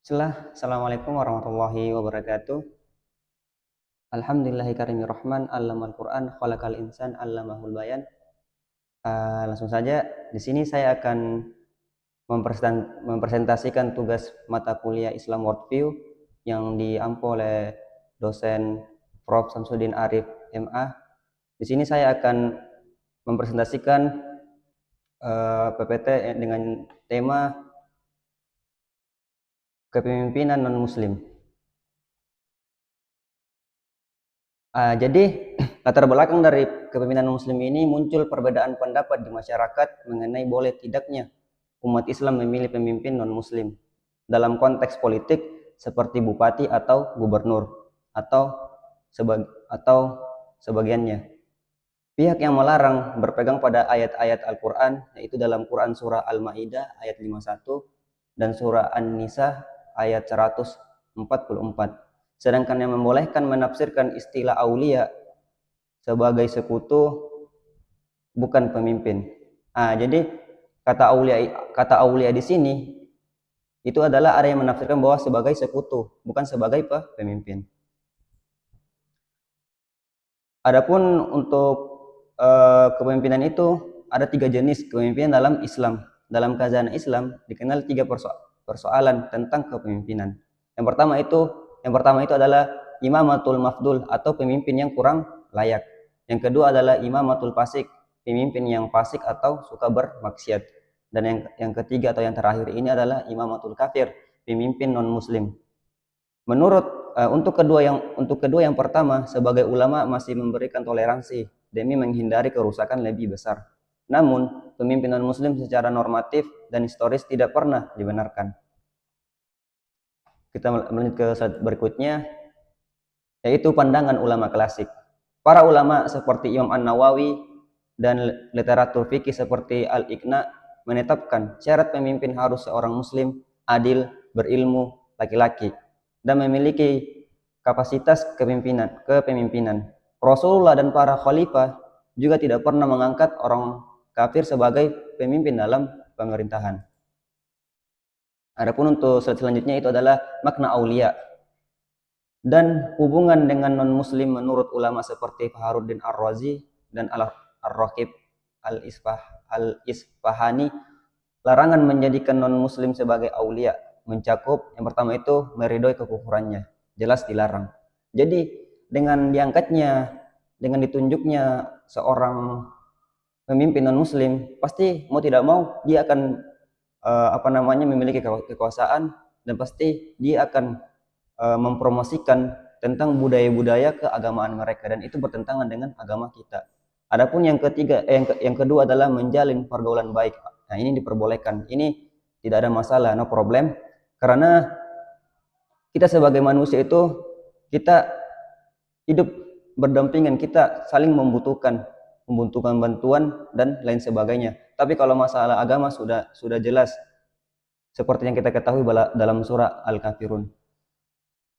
Assalamualaikum warahmatullahi wabarakatuh. Alhamdulillahi karimi rahman, allamal Qur'an, khalaqal insan, allamahul bayan. Langsung saja, di sini saya akan mempresentasikan tugas mata kuliah Islam Worldview yang diampu oleh dosen Prof. Samsudin Arif MA. Di sini saya akan mempresentasikan PPT dengan tema kepemimpinan non-muslim. Jadi latar belakang dari kepemimpinan muslim ini muncul perbedaan pendapat di masyarakat mengenai boleh tidaknya umat Islam memilih pemimpin non-muslim dalam konteks politik seperti bupati atau gubernur atau sebagiannya. Pihak yang melarang berpegang pada ayat-ayat Al-Quran, yaitu dalam Quran surah Al-Ma'idah ayat 51 dan surah An-Nisa ayat 144. Sedangkan yang membolehkan menafsirkan istilah aulia sebagai sekutu bukan pemimpin. Jadi kata aulia di sini itu adalah ada yang menafsirkan bahwa sebagai sekutu, bukan sebagai pemimpin. Adapun untuk kepemimpinan itu ada 3 jenis kepemimpinan dalam Islam. Dalam khazanah Islam dikenal 3 persoalan tentang kepemimpinan. Yang pertama itu adalah imamatul mafdul atau pemimpin yang kurang layak. Yang kedua adalah imamatul fasik, pemimpin yang fasik atau suka bermaksiat. Dan yang ketiga atau yang terakhir ini adalah imamatul kafir, pemimpin non muslim. Untuk kedua yang pertama, sebagai ulama masih memberikan toleransi demi menghindari kerusakan lebih besar. Namun, pemimpin non muslim secara normatif dan historis tidak pernah dibenarkan. Kita melanjut ke slide berikutnya, yaitu pandangan ulama klasik. Para ulama seperti Imam An-Nawawi dan literatur fikih seperti Al-Iqna menetapkan syarat pemimpin harus seorang muslim, adil, berilmu, laki-laki, dan memiliki kapasitas kepemimpinan. Rasulullah dan para khalifah juga tidak pernah mengangkat orang kafir sebagai pemimpin dalam pemerintahan. Adapun untuk slide selanjutnya itu adalah makna aulia dan hubungan dengan non-muslim menurut ulama seperti Fakhruddin Ar-Razi dan Ar-Raqib Al-Isfahani. Larangan menjadikan non-muslim sebagai aulia mencakup yang pertama itu meridoi kekufurannya, jelas dilarang. Jadi dengan ditunjuknya seorang pemimpin non-muslim, pasti mau tidak mau dia akan memiliki kekuasaan dan pasti dia akan mempromosikan tentang budaya-budaya keagamaan mereka dan itu bertentangan dengan agama kita. Adapun yang kedua adalah menjalin pergaulan baik. Nah, ini diperbolehkan. Ini tidak ada masalah, no problem. Karena kita sebagai manusia itu kita hidup berdampingan, kita saling membutuhkan bantuan dan lain sebagainya. Tapi kalau masalah agama sudah jelas seperti yang kita ketahui dalam surah Al-Kafirun.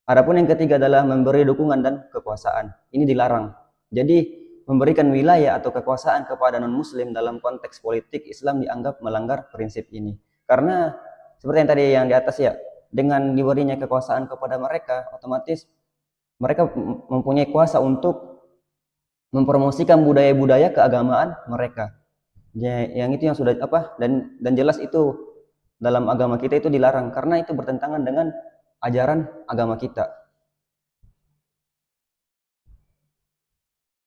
Adapun yang ketiga adalah memberi dukungan dan kekuasaan. Ini dilarang. Jadi memberikan wilayah atau kekuasaan kepada non-muslim dalam konteks politik Islam dianggap melanggar prinsip ini. Karena seperti yang tadi yang di atas ya, dengan diberinya kekuasaan kepada mereka, otomatis mereka mempunyai kuasa untuk mempromosikan budaya-budaya keagamaan mereka. Yang itu yang sudah dan jelas itu dalam agama kita itu dilarang karena itu bertentangan dengan ajaran agama kita.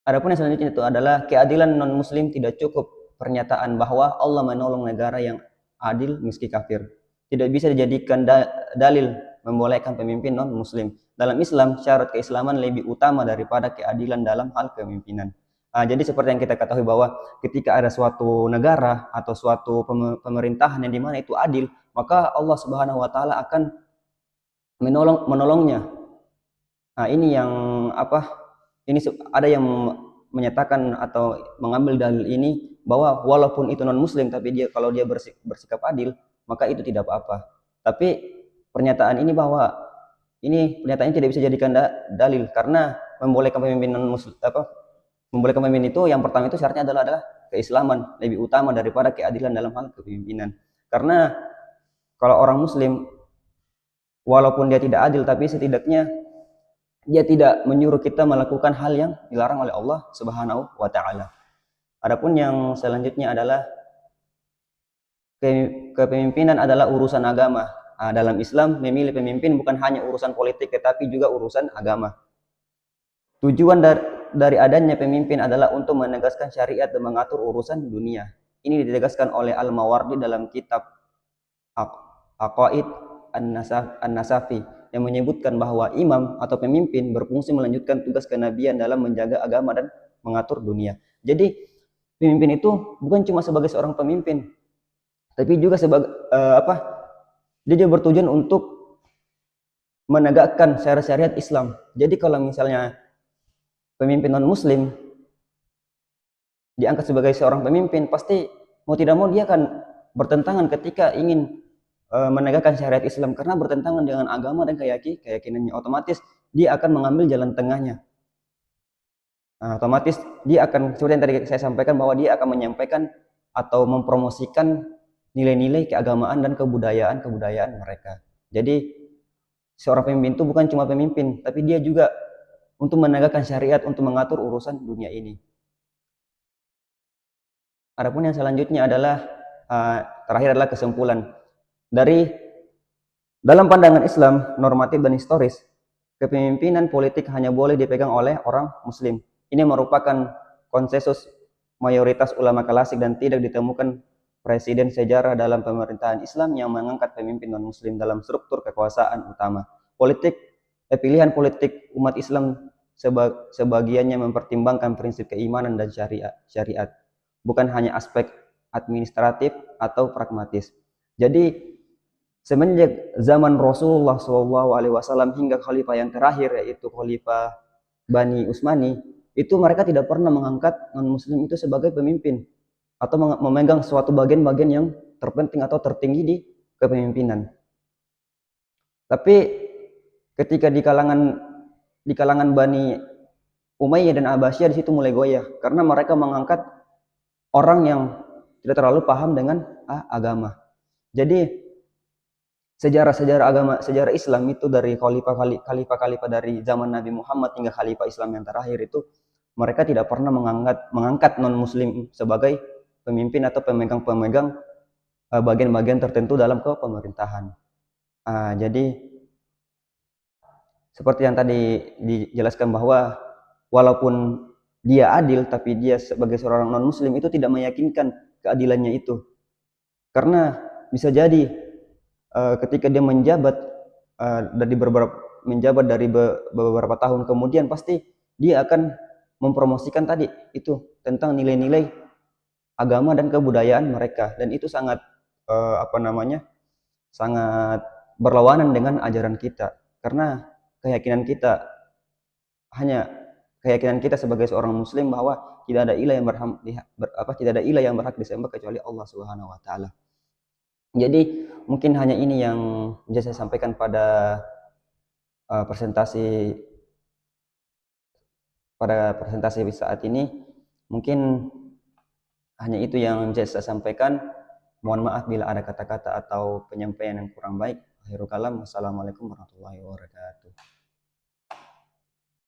Adapun yang selanjutnya itu adalah keadilan non-muslim tidak cukup pernyataan bahwa Allah menolong negara yang adil meski kafir. Tidak bisa dijadikan dalil membolehkan pemimpin non-muslim. Dalam Islam, syarat keislaman lebih utama daripada keadilan dalam hal kepemimpinan. Jadi seperti yang kita ketahui bahwa ketika ada suatu negara atau suatu pemerintahan yang dimana itu adil, maka Allah Subhanahu Wa Taala akan menolongnya. Ini yang ini ada yang menyatakan atau mengambil dalil ini bahwa walaupun itu non muslim tapi kalau dia bersikap adil maka itu tidak apa-apa. Tapi pernyataan ini tidak bisa dijadikan dalil karena membolehkan pemimpin non muslim membolehkan pemimpin itu yang pertama itu syaratnya adalah keislaman lebih utama daripada keadilan dalam hal kepemimpinan. Karena kalau orang muslim walaupun dia tidak adil, tapi setidaknya dia tidak menyuruh kita melakukan hal yang dilarang oleh Allah Subhanahu wa taala. Adapun yang selanjutnya adalah kepemimpinan adalah urusan agama. Nah, dalam Islam memilih pemimpin bukan hanya urusan politik tetapi juga urusan agama. Tujuan dari adanya pemimpin adalah untuk menegaskan syariat dan mengatur urusan dunia. Ini ditegaskan oleh Al-Mawardi dalam kitab Aqaid An-Nasafi yang menyebutkan bahwa imam atau pemimpin berfungsi melanjutkan tugas kenabian dalam menjaga agama dan mengatur dunia. Jadi pemimpin itu bukan cuma sebagai seorang pemimpin, tapi juga sebagai dia juga bertujuan untuk menegakkan syariat Islam. Jadi kalau misalnya pemimpin non muslim diangkat sebagai seorang pemimpin, pasti mau tidak mau dia akan bertentangan ketika ingin menegakkan syariat Islam, karena bertentangan dengan agama dan keyakinannya. Otomatis dia akan mengambil jalan tengahnya. Nah, otomatis dia akan, seperti yang tadi saya sampaikan, bahwa dia akan menyampaikan atau mempromosikan nilai-nilai keagamaan dan kebudayaan mereka. Jadi seorang pemimpin itu bukan cuma pemimpin, tapi dia juga untuk menegakkan syariat, untuk mengatur urusan dunia ini. Adapun yang selanjutnya adalah terakhir adalah kesimpulan. Dalam pandangan Islam normatif dan historis, kepemimpinan politik hanya boleh dipegang oleh orang muslim. Ini merupakan konsensus mayoritas ulama klasik dan tidak ditemukan presiden sejarah dalam pemerintahan Islam yang mengangkat pemimpin non muslim dalam struktur kekuasaan utama. Pilihan politik umat Islam sebagiannya mempertimbangkan prinsip keimanan dan syariat, bukan hanya aspek administratif atau pragmatis. Jadi semenjak zaman Rasulullah SAW hingga khalifah yang terakhir, yaitu khalifah Bani Utsmani, itu mereka tidak pernah mengangkat non-muslim itu sebagai pemimpin atau memegang suatu bagian-bagian yang terpenting atau tertinggi di kepemimpinan. Tapi ketika di kalangan Bani Umayyah dan Abbasiyah, di situ mulai goyah karena mereka mengangkat orang yang tidak terlalu paham dengan agama. Jadi sejarah Islam itu dari khalifah dari zaman Nabi Muhammad hingga khalifah Islam yang terakhir itu, mereka tidak pernah mengangkat non muslim sebagai pemimpin atau pemegang bagian-bagian tertentu dalam kepemerintahan. Jadi seperti yang tadi dijelaskan, bahwa walaupun dia adil, tapi dia sebagai seorang non muslim itu tidak meyakinkan keadilannya itu, karena bisa jadi ketika dia menjabat dari beberapa tahun kemudian, pasti dia akan mempromosikan tadi itu tentang nilai-nilai agama dan kebudayaan mereka, dan itu sangat sangat berlawanan dengan ajaran kita, karena keyakinan kita sebagai seorang muslim bahwa tidak ada ilah yang berhak disembah kecuali Allah Subhanahu wa taala. Jadi mungkin hanya ini yang bisa saya sampaikan pada presentasi saat ini. Mungkin hanya itu yang bisa saya sampaikan. Mohon maaf bila ada kata-kata atau penyampaian yang kurang baik. Akhirul kalam. Wassalamualaikum warahmatullahi wabarakatuh.